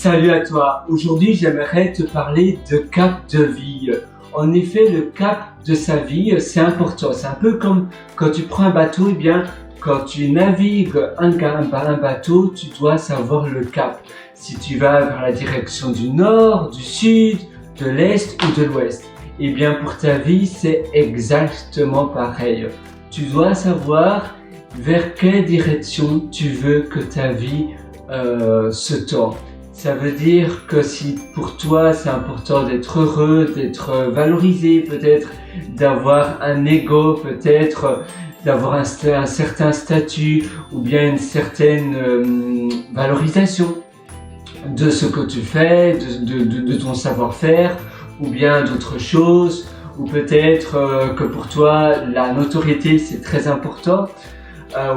Salut à toi, aujourd'hui j'aimerais te parler de cap de vie. En effet, le cap de sa vie, c'est important. C'est un peu comme quand tu prends un bateau, eh bien, quand tu navigues un bateau, tu dois savoir le cap. Si tu vas vers la direction du nord, du sud, de l'est ou de l'ouest. Eh bien, pour ta vie, c'est exactement pareil. Tu dois savoir vers quelle direction tu veux que ta vie se tend. Ça veut dire que si pour toi c'est important d'être heureux, d'être valorisé, peut-être d'avoir un ego, peut-être d'avoir un certain statut ou bien une certaine valorisation de ce que tu fais, de ton savoir-faire ou bien d'autres choses, ou peut-être que pour toi la notoriété c'est très important,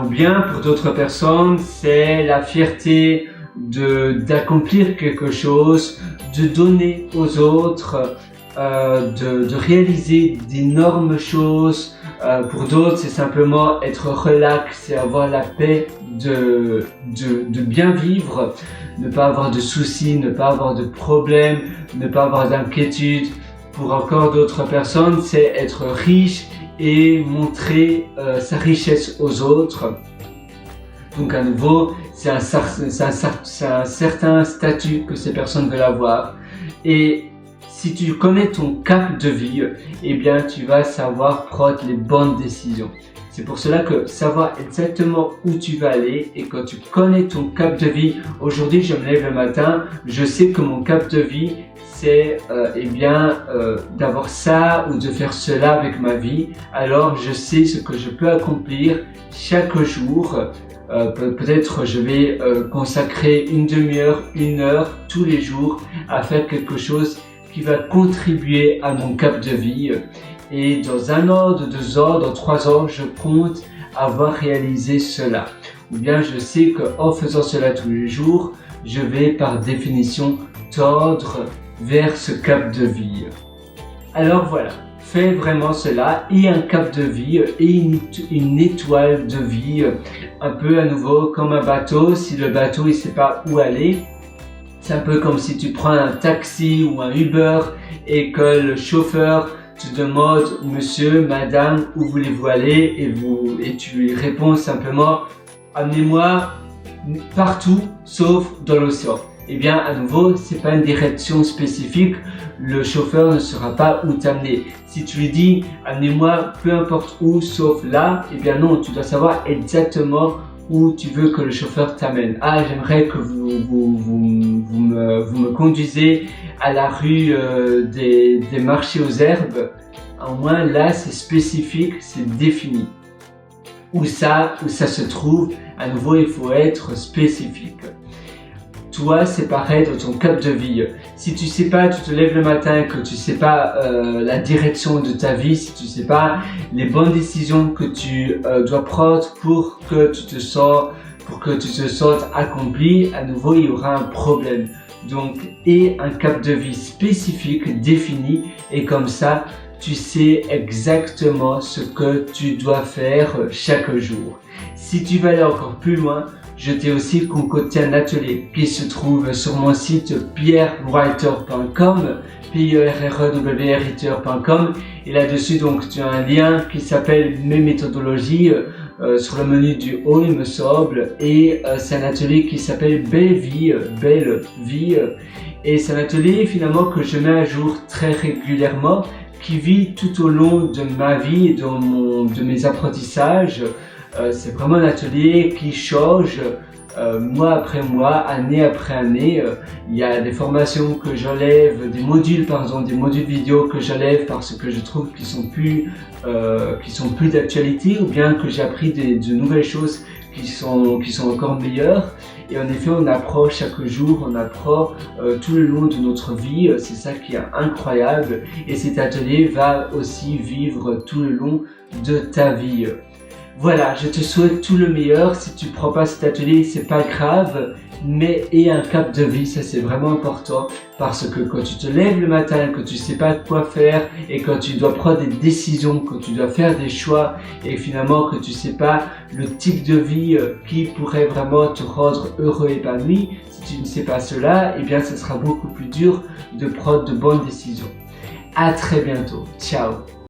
ou bien pour d'autres personnes c'est la fierté d'accomplir quelque chose, de donner aux autres, de réaliser d'énormes choses. Pour d'autres, c'est simplement être relax et avoir la paix de bien vivre, ne pas avoir de soucis, ne pas avoir de problèmes, ne pas avoir d'inquiétudes. Pour encore d'autres personnes, c'est être riche et montrer sa richesse aux autres. Donc à nouveau, c'est un certain statut que ces personnes veulent avoir. Et si tu connais ton cap de vie, eh bien tu vas savoir prendre les bonnes décisions. C'est pour cela que savoir exactement où tu vas aller et quand tu connais ton cap de vie, aujourd'hui je me lève le matin, je sais que mon cap de vie c'est d'avoir ça ou de faire cela avec ma vie. Alors je sais ce que je peux accomplir chaque jour. Peut-être je vais consacrer une demi-heure, une heure tous les jours à faire quelque chose qui va contribuer à mon cap de vie. Et dans 1 an, dans 2 ans, dans 3 ans, je compte avoir réalisé cela. Ou bien je sais qu'en faisant cela tous les jours, je vais par définition tendre vers ce cap de vie. Alors voilà. Fais vraiment cela et un cap de vie et une étoile de vie, un peu à nouveau comme un bateau. Si le bateau il sait pas où aller, c'est un peu comme si tu prends un taxi ou un Uber et que le chauffeur te demande monsieur, madame, où voulez-vous aller et tu lui réponds simplement amenez-moi partout sauf dans l'océan. Eh bien, à nouveau, c'est pas une direction spécifique, le chauffeur ne saura pas où t'amener. Si tu lui dis, amenez-moi peu importe où, sauf là, eh bien non, tu dois savoir exactement où tu veux que le chauffeur t'amène. Ah, j'aimerais que vous me conduisez à la rue des marchés aux herbes. Au moins là, c'est spécifique, c'est défini. Où ça se trouve, à nouveau, il faut être spécifique. Toi, c'est pareil dans ton cap de vie. Si tu sais pas, tu te lèves le matin, que tu sais pas la direction de ta vie, si tu sais pas les bonnes décisions que tu dois prendre pour que tu te sentes accompli, à nouveau, il y aura un problème. Donc, et un cap de vie spécifique, défini, et comme ça, tu sais exactement ce que tu dois faire chaque jour. Si tu veux aller encore plus loin, je t'ai aussi concocté un atelier qui se trouve sur mon site pierrewriter.com, pierrewriter.com, et là-dessus donc tu as un lien qui s'appelle mes méthodologies sur le menu du haut il me semble, et c'est un atelier qui s'appelle belle vie, et c'est un atelier finalement que je mets à jour très régulièrement, qui vit tout au long de ma vie et de mes apprentissages. C'est vraiment un atelier qui change mois après mois, année après année. Il y a des formations que j'enlève, des modules vidéo que j'enlève parce que je trouve qu'ils sont plus d'actualité, ou bien que j'ai appris de nouvelles choses qui sont encore meilleures. Et en effet, on apprend chaque jour, on apprend tout le long de notre vie. C'est ça qui est incroyable. Et cet atelier va aussi vivre tout le long de ta vie. Voilà, je te souhaite tout le meilleur. Si tu prends pas cet atelier, c'est pas grave. mais et un cap de vie, ça c'est vraiment important parce que quand tu te lèves le matin, que tu sais pas quoi faire et quand tu dois prendre des décisions, que tu dois faire des choix et finalement que tu sais pas le type de vie qui pourrait vraiment te rendre heureux et épanoui, si tu ne sais pas cela, eh bien ce sera beaucoup plus dur de prendre de bonnes décisions. À très bientôt. Ciao.